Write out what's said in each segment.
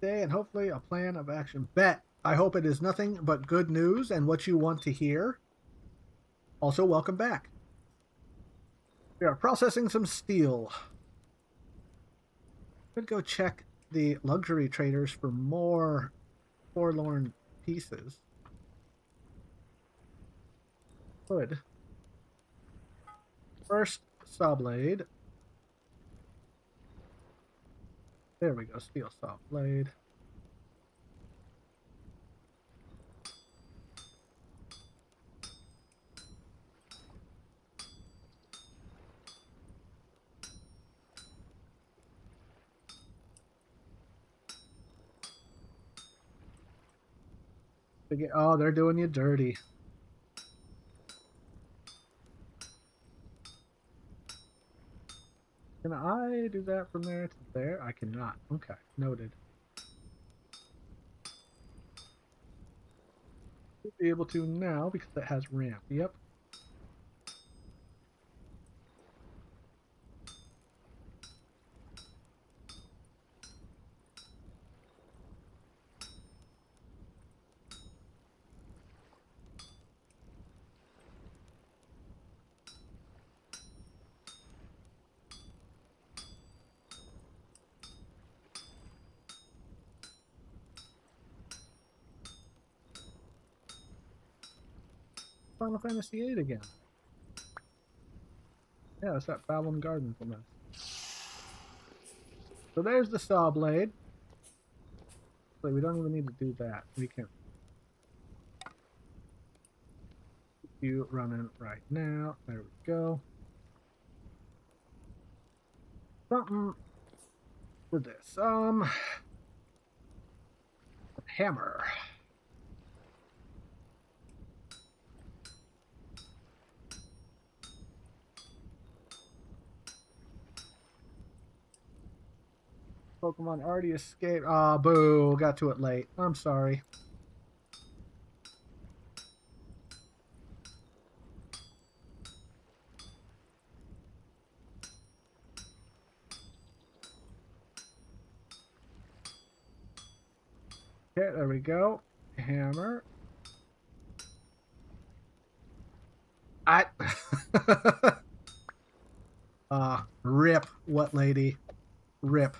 day and hopefully a plan of action. Bet. I hope it is nothing but good news and what you want to hear. Also, welcome back. We are processing some steel. Could go check the luxury traders for more forlorn pieces. Could. First, saw blade. There we go, steel saw blade. Oh, they're doing you dirty. Can I do that from there to there? I cannot. Okay, noted. Should be able to now because it has ramp. Yep. Final Fantasy VIII again. Yeah, it's that Balam Garden from us. So there's the saw blade. So we don't even need to do that. We can keep you running right now. There we go. Something for this. Hammer. Pokemon already escaped. Ah, boo. Got to it late. I'm sorry. Okay, there we go. Hammer. I. Rip. What lady? Rip.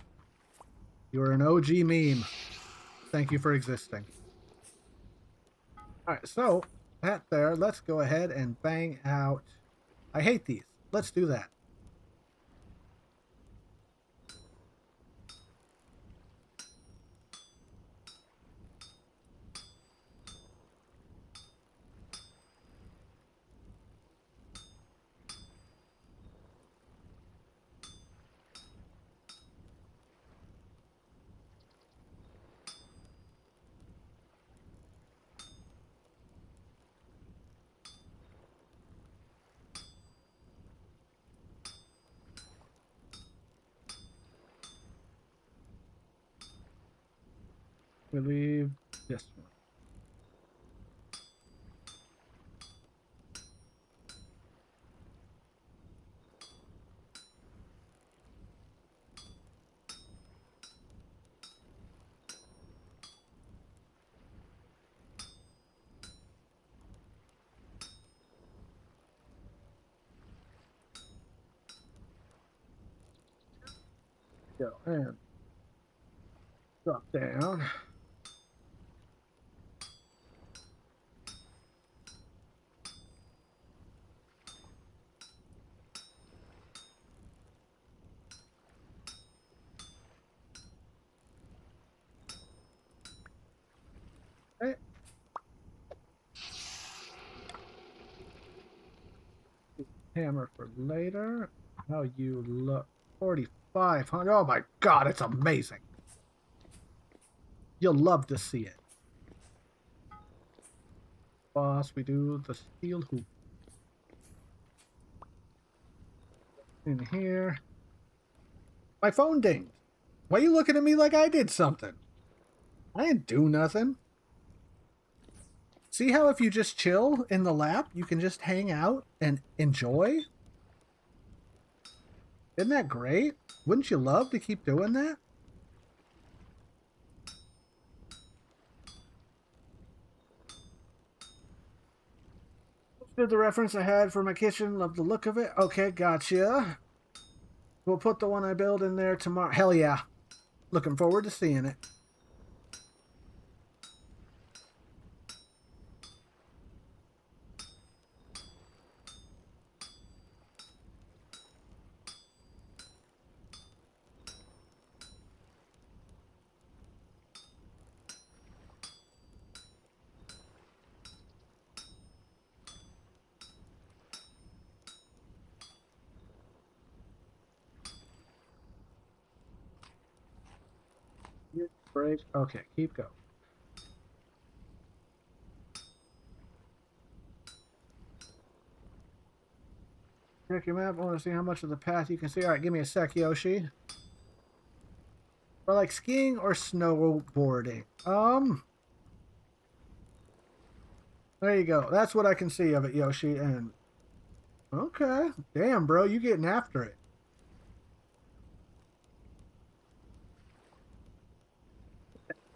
You're an OG meme. Thank you for existing. All right, so that there. Let's go ahead and bang out. I hate these. Let's do that. We leave this one. Go and drop down. Okay. Hammer for later. How you look. 4,500. Oh my god, it's amazing. You'll love to see it. Boss, we do the steel hoop. In here. My phone dinged. Why are you looking at me like I did something? I didn't do nothing. See how if you just chill in the lap, you can just hang out and enjoy? Isn't that great? Wouldn't you love to keep doing that? Did the reference I had for my kitchen. Love the look of it. Okay, gotcha. We'll put the one I build in there tomorrow. Hell yeah. Looking forward to seeing it. Break. Okay, keep going. Check your map. I want to see how much of the path you can see. All right, give me a sec, Yoshi. But like skiing or snowboarding? There you go. That's what I can see of it, Yoshi. And okay, damn, bro, you getting after it.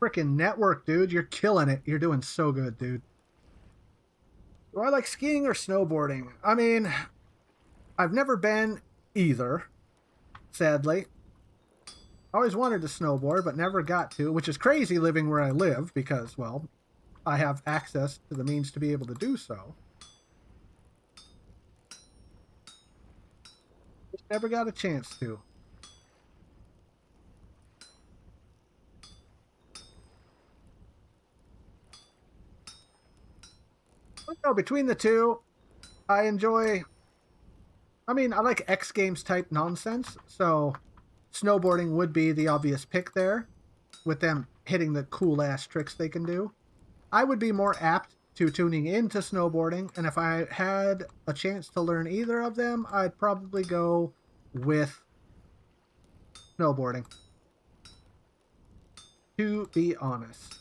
Freaking network, dude. You're killing it. You're doing so good, dude. Do I like skiing or snowboarding? I mean, I've never been either, sadly. I always wanted to snowboard, but never got to, which is crazy living where I live because, well, I have access to the means to be able to do so. Just never got a chance to. But no, between the two, I enjoy. I mean, I like X Games type nonsense, so snowboarding would be the obvious pick there, with them hitting the cool ass tricks they can do. I would be more apt to tuning into snowboarding, and if I had a chance to learn either of them, I'd probably go with snowboarding. To be honest.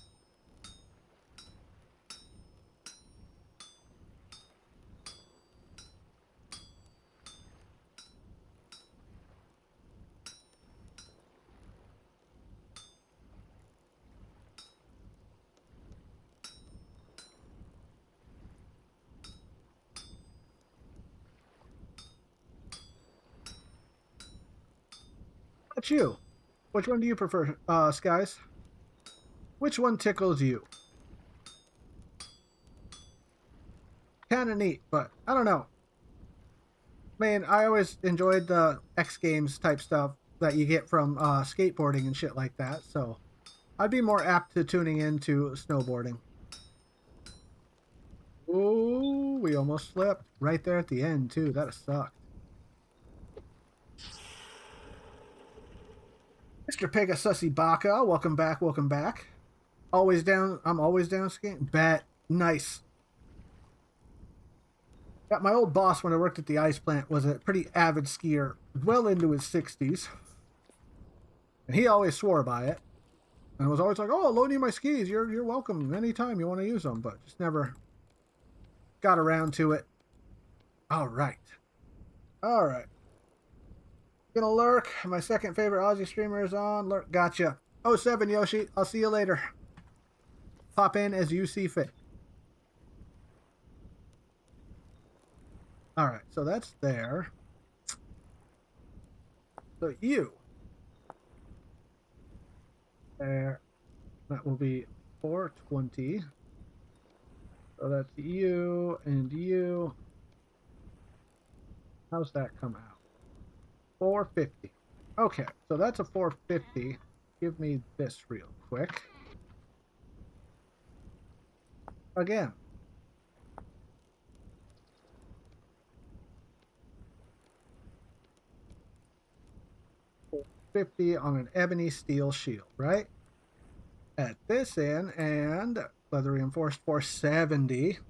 How about you? Which one do you prefer, Skies? Which one tickles you? Kind of neat, but I don't know. Man, I always enjoyed the X Games type stuff that you get from skateboarding and shit like that, so I'd be more apt to tuning into snowboarding. Ooh, we almost slipped. Right there at the end, too. That sucked. Mr. Pegasusy Baka, welcome back, welcome back. Always down, I'm always down skiing. Bet. Nice. Got my old boss when I worked at the ice plant was a pretty avid skier, well into his 60s. And he always swore by it. And was always like, oh, I'll loan you my skis. You're welcome anytime you want to use them, but just never got around to it. All right. All right. Gonna lurk. My second favorite Aussie streamer is on. Lurk. Gotcha. Oh, 07 Yoshi. I'll see you later. Pop in as you see fit. All right. So that's there. So you. There. That will be 420. So that's you and you. How's that come out? 450. Okay, so that's a 450. Give me this real quick. Again. 450 on an ebony steel shield, right? At this end, and leather reinforced 470.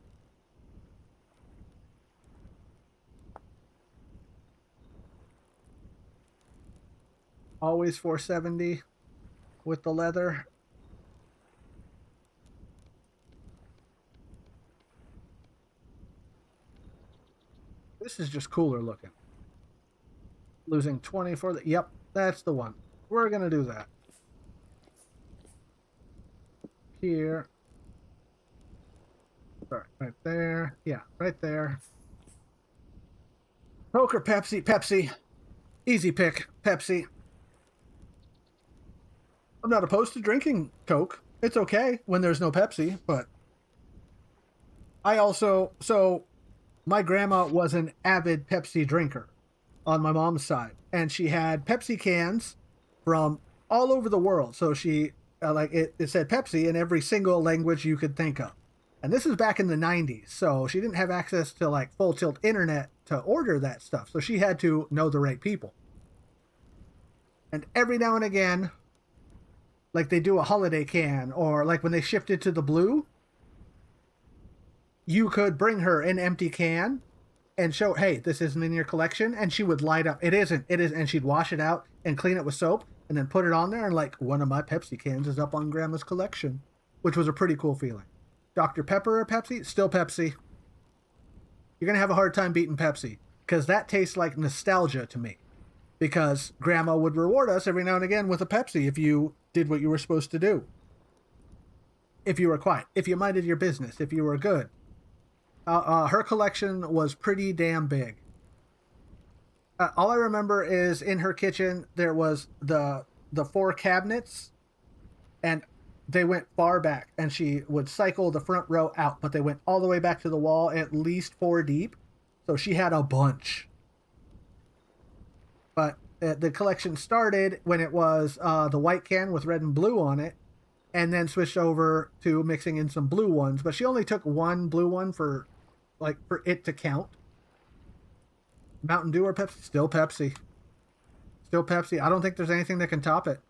Always 470 with the leather. This is just cooler looking. Losing 20 for the... Yep, that's the one. We're going to do that. Here. Sorry, right there. Yeah, right there. Coke or Pepsi? Pepsi. Easy pick. Pepsi. I'm not opposed to drinking Coke. It's okay when there's no Pepsi, but I also my grandma was an avid Pepsi drinker on my mom's side, and she had Pepsi cans from all over the world. So she it said Pepsi in every single language you could think of. And this is back in the 90s, so she didn't have access to like full tilt internet to order that stuff. So she had to know the right people. And every now and again, like they do a holiday can, or like when they shifted to the blue, you could bring her an empty can and show, hey, this isn't in your collection, and she would light up. It isn't. It is, and she'd wash it out and clean it with soap, and then put it on there, and like one of my Pepsi cans is up on Grandma's collection, which was a pretty cool feeling. Dr. Pepper or Pepsi? Still Pepsi. You're gonna have a hard time beating Pepsi because that tastes like nostalgia to me. Because Grandma would reward us every now and again with a Pepsi if you did what you were supposed to do. If you were quiet, if you minded your business, if you were good. Her collection was pretty damn big. All I remember is in her kitchen there was the 4 cabinets, and they went far back, and she would cycle the front row out, but they went all the way back to the wall, at least 4 deep. So she had a bunch. But the collection started when it was the white can with red and blue on it, and then switched over to mixing in some blue ones. But she only took one blue one for it to count. Mountain Dew or Pepsi? Still Pepsi. Still Pepsi. I don't think there's anything that can top it.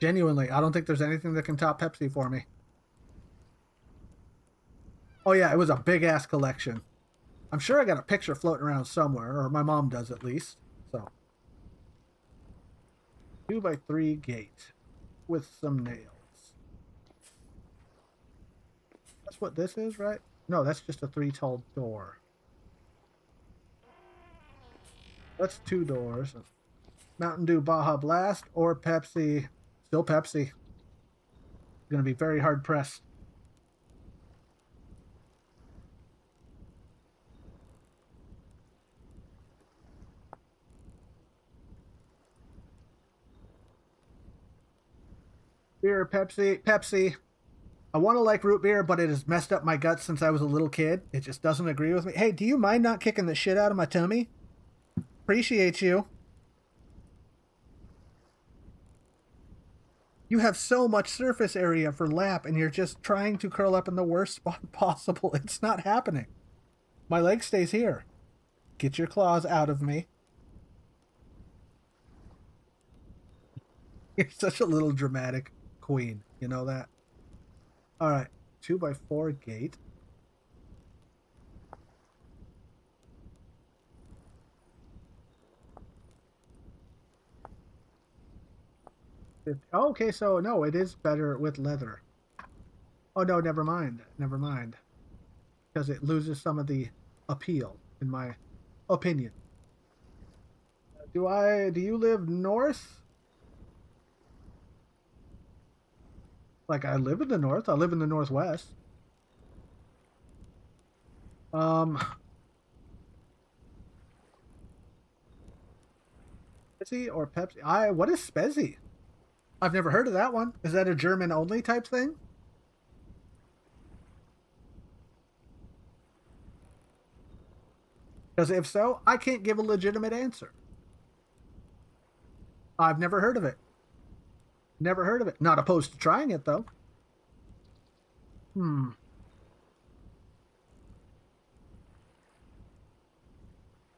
Genuinely, I don't think there's anything that can top Pepsi for me. Oh yeah, it was a big ass collection. I'm sure I got a picture floating around somewhere, or my mom does at least. So 2x3 gate with some nails. That's what this is, right? No, that's just a 3 tall door. That's 2 doors. Mountain Dew Baja Blast or Pepsi. Still Pepsi. Gonna be very hard pressed. Beer, Pepsi, Pepsi. I want to like root beer, but it has messed up my guts since I was a little kid. It just doesn't agree with me. Hey, do you mind not kicking the shit out of my tummy? Appreciate you. You have so much surface area for lap, and you're just trying to curl up in the worst spot possible. It's not happening. My leg stays here. Get your claws out of me. You're such a little dramatic queen. You know that? All right. 2x4 gate. Oh, okay, so no, it is better with leather. Oh no, never mind. Never mind. Because it loses some of the appeal, in my opinion. Do you live north? Like, I live in the north. I live in the northwest. Spezi or Pepsi? What is Spezi? I've never heard of that one. Is that a German only type thing? Because if so, I can't give a legitimate answer. I've never heard of it. Never heard of it. Not opposed to trying it, though.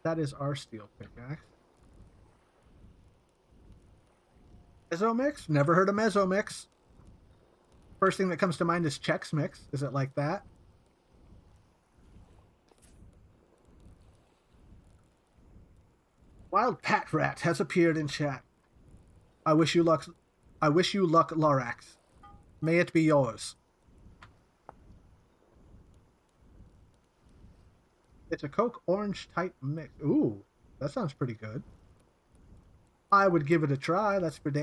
That is our steel pickaxe. Mezzomix? Never heard of Mezzomix. First thing that comes to mind is Chex Mix. Is it like that? Wild Pat Rat has appeared in chat. I wish you luck. I wish you luck, Lorax. May it be yours. It's a Coke orange type mix. Ooh, that sounds pretty good. I would give it a try. That's for damn